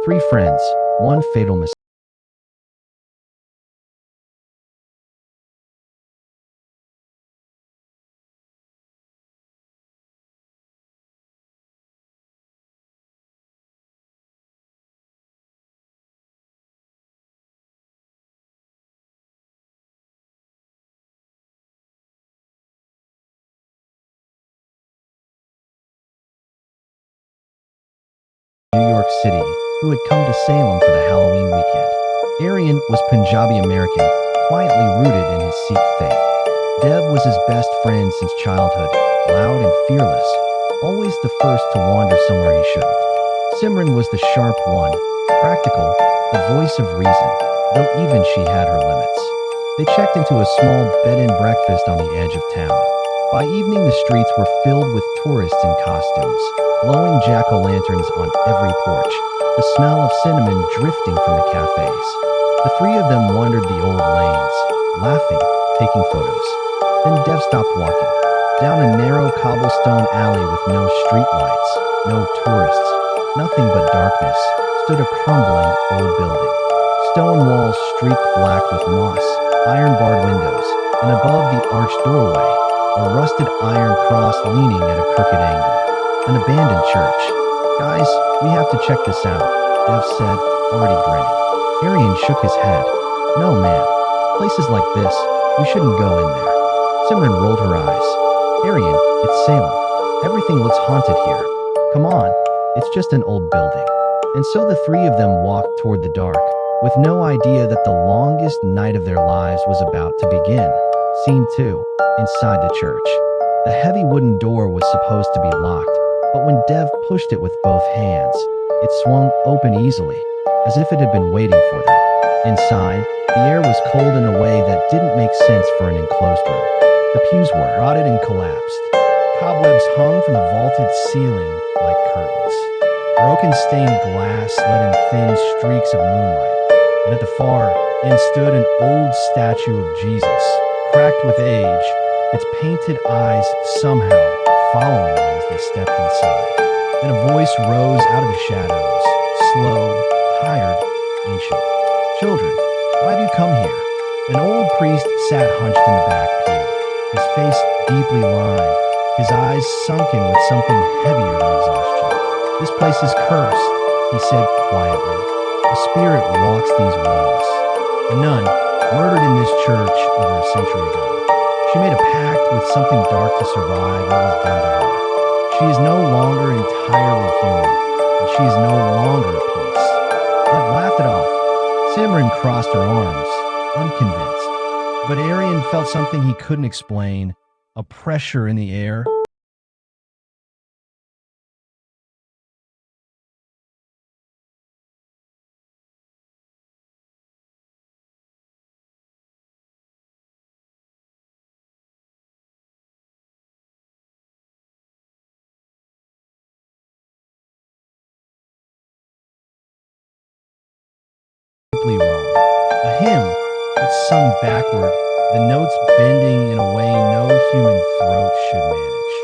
Three friends, one fatal mistake. New York City, who had come to Salem for the Halloween weekend. Aryan was Punjabi American, quietly rooted in his Sikh faith. Dev was his best friend since childhood, loud and fearless, always the first to wander somewhere he shouldn't. Simran was the sharp one, practical, the voice of reason, though even she had her limits. They checked into a small bed-and-breakfast on the edge of town. By evening, the streets were filled with tourists in costumes, glowing jack-o'-lanterns on every porch, the smell of cinnamon drifting from the cafes. The three of them wandered the old lanes, laughing, taking photos. Then Dev stopped walking. Down a narrow cobblestone alley with no streetlights, no tourists, nothing but darkness, stood a crumbling old building. Stone walls streaked black with moss, iron-barred windows, and above the arched doorway, a rusted iron cross leaning at a crooked angle. An abandoned church. "Guys, we have to check this out," Dev said, already grinning. Aryan shook his head. "No, man. Places like this, we shouldn't go in there." Simran rolled her eyes. "Aryan, it's Salem. Everything looks haunted here. Come on, it's just an old building." And so the three of them walked toward the dark, with no idea that the longest night of their lives was about to begin. Scene 2. Inside the church. The heavy wooden door was supposed to be locked, but when Dev pushed it with both hands, it swung open easily, as if it had been waiting for them. Inside, the air was cold in a way that didn't make sense for an enclosed room. The pews were rotted and collapsed. Cobwebs hung from the vaulted ceiling like curtains. Broken stained glass let in thin streaks of moonlight, and at the far end stood an old statue of Jesus, cracked with age, its painted eyes somehow following them as they stepped inside. Then a voice rose out of the shadows, slow, tired, ancient. "Children, why do you come here?" An old priest sat hunched in the back pew, his face deeply lined, his eyes sunken with something heavier than exhaustion. "This place is cursed," he said quietly. "A spirit walks these walls. A nun, murdered in this church over a century ago. She made a pact with something dark to survive what was done to her. She is no longer entirely human, and she is no longer at peace." Dev laughed it off. Simran crossed her arms, unconvinced. But Aryan felt something he couldn't explain, a pressure in the air. Deeply wrong. A hymn, but sung backward, the notes bending in a way no human throat should manage.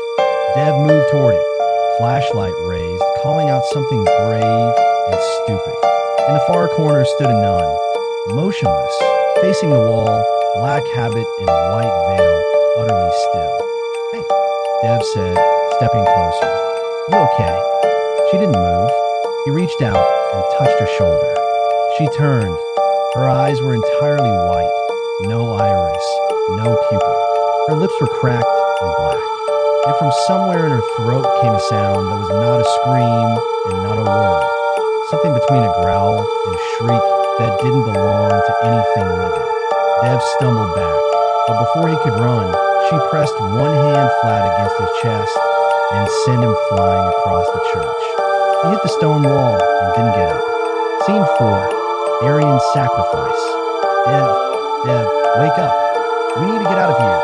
Dev moved toward it, flashlight raised, calling out something brave and stupid. In the far corner stood a nun, motionless, facing the wall, black habit and white veil, utterly still. "Hey," Dev said, stepping closer. "You okay?" She didn't move. He reached out and touched her shoulder. She turned. Her eyes were entirely white, no iris, no pupil. Her lips were cracked and black. And from somewhere in her throat came a sound that was not a scream and not a word. Something between a growl and a shriek that didn't belong to anything living. Dev stumbled back, but before he could run, she pressed one hand flat against his chest and sent him flying across the church. He hit the stone wall and didn't get up. Scene 4. Aryan's sacrifice. Dev, wake up. We need to get out of here."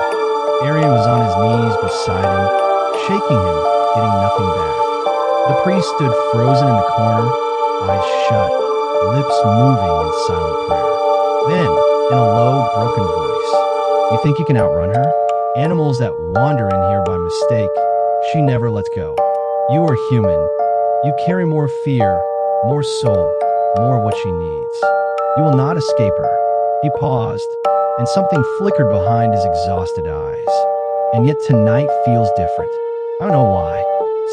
Aryan was on his knees beside him, shaking him, getting nothing back. The priest stood frozen in the corner, eyes shut, lips moving in silent prayer. Then, in a low, broken voice, "You think you can outrun her? Animals that wander in here by mistake, she never lets go. You are human. You carry more fear, more soul, more of what she needs. You will not escape her. He paused, and something flickered behind his exhausted eyes. And yet tonight feels different. I don't know why.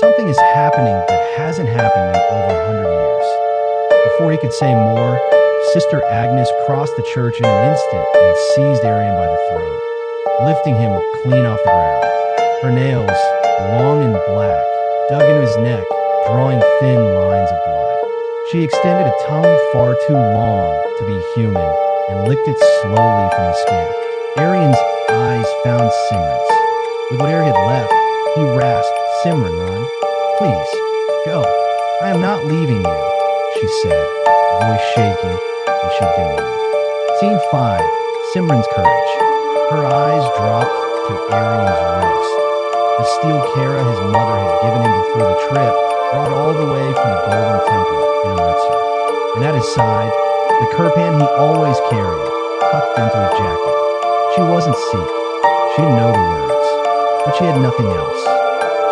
Something is happening that hasn't happened in over 100 years. Before he could say more, Sister Agnes crossed the church in an instant and seized Aryan by the throat, lifting him clean off the ground. Her nails, long and black, dug into his neck, drawing thin lines of blood. She extended a tongue far too long to be human and licked it slowly from the skin. Aryan's eyes found Simran's. With what air he had left, he rasped, "Simran, run. Please, go. I am not leaving you," she said, voice shaking, and she didn't move. Scene 5. Simran's courage. Her eyes dropped to Aryan's wrist. The steel kara his mother had given him before the trip, brought all the way from the Golden Temple in Amritsar. And at his side, the kirpan he always carried, tucked into his jacket. She wasn't Sikh. She didn't know the words, but she had nothing else.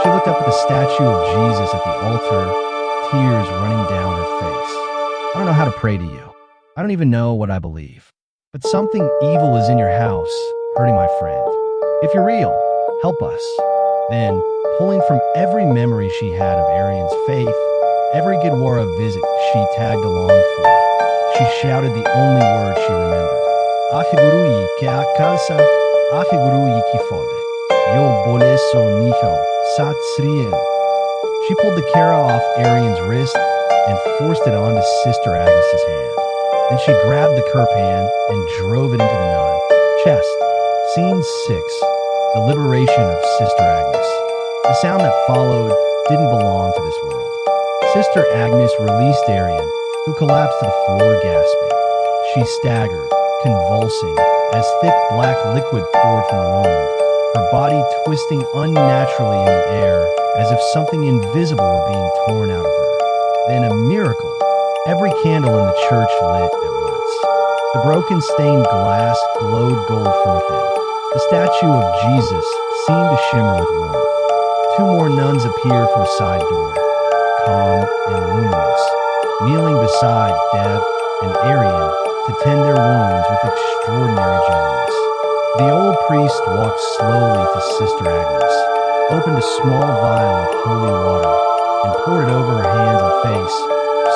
She looked up at the statue of Jesus at the altar, tears running down her face. I don't know how to pray to you. I don't even know what I believe. But something evil is in your house, hurting my friend. If you're real, help us. Then, pulling from every memory she had of Aryan's faith, every Gurdwara visit she tagged along for, she shouted the only word she remembered. Afiguru yi kya kalsa, afiguru yi ki fode. Yo bole so niho, sat sriel. She pulled the kara off Aryan's wrist and forced it onto Sister Agnes's hand. Then she grabbed the kirpan and drove it into the nun. Chest. Scene 6. The liberation of Sister Agnes. The sound that followed didn't belong to this world. Sister Agnes released Aryan, who collapsed to the floor gasping. She staggered, convulsing, as thick black liquid poured from the wound, her body twisting unnaturally in the air as if something invisible were being torn out of her. Then a miracle. Every candle in the church lit at once. The broken stained glass glowed gold from within. The statue of Jesus seemed to shimmer with warmth. 2 more nuns appeared from a side door, calm and luminous, kneeling beside Dev and Aryan to tend their wounds with extraordinary gentleness. The old priest walked slowly to Sister Agnes, opened a small vial of holy water, and poured it over her hands and face,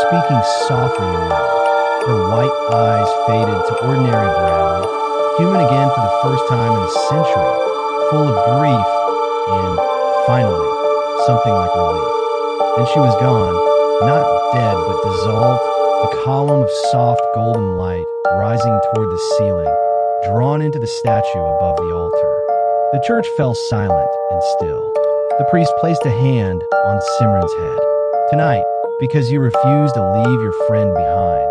speaking softly and loud. Her white eyes faded to ordinary brown, human again for the first time in a century, full of grief and, finally, something like relief. Then she was gone, not dead but dissolved, a column of soft golden light rising toward the ceiling, drawn into the statue above the altar. The church fell silent and still. The priest placed a hand on Simran's head. Tonight, because you refuse to leave your friend behind,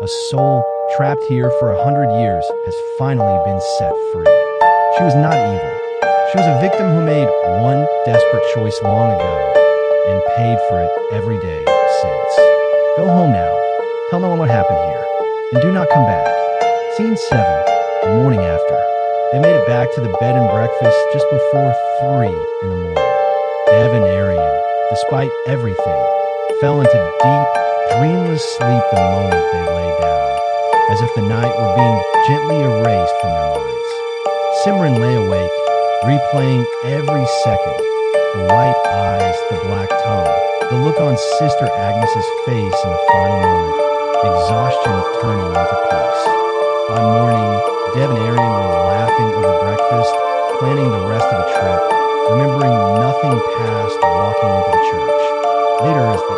a soul trapped here for 100 years has finally been set free. She was not evil. She was a victim who made one desperate choice long ago and paid for it every day since. Go home now. Tell no one what happened here. And do not come back. Scene 7, the morning after. They made it back to the bed and breakfast just before 3 in the morning. Dev and Aryan, despite everything, fell into deep, dreamless sleep the moment they lay down, as if the night were being gently erased from their minds. Simran lay awake, replaying every second, the white eyes, the black tongue, the look on Sister Agnes's face in the final moment, exhaustion turning into peace. By morning, Dev and Aryan were laughing over breakfast, planning the rest of the trip, remembering nothing past walking into the church. Later, as the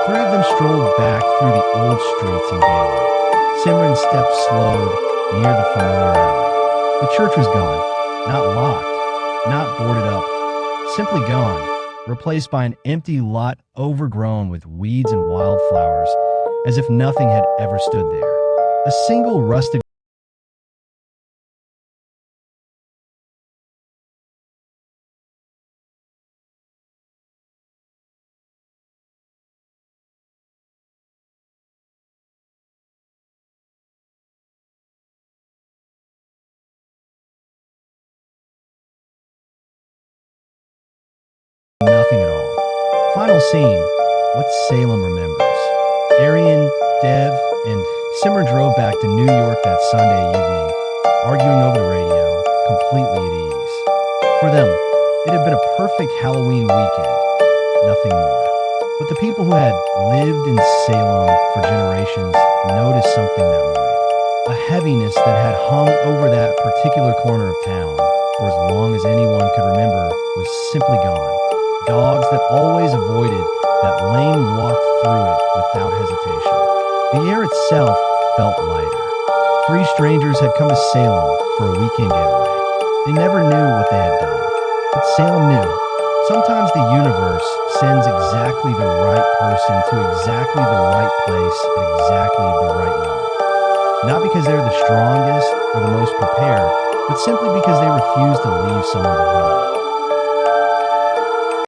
3 of them strolled back through the old streets in daylight, Simran stepped slowed near the familiar alley. The church was gone, not locked, not boarded up, simply gone, replaced by an empty lot overgrown with weeds and wildflowers, as if nothing had ever stood there. A single rusted nothing at all. Final scene, what Salem remembers. Aryan, Dev and Simran drove back to New York that Sunday evening, arguing over the radio, completely at ease. For them, it had been a perfect Halloween weekend, nothing more. But the people who had lived in Salem for generations noticed something that morning. A heaviness that had hung over that particular corner of town for as long as anyone could remember was simply gone. Dogs that always avoided that lane walked through it without hesitation. The air itself felt lighter. 3 strangers had come to Salem for a weekend getaway. They never knew what they had done, but Salem knew. Sometimes the universe sends exactly the right person to exactly the right place at exactly the right moment. Not because they're the strongest or the most prepared, but simply because they refuse to leave someone behind.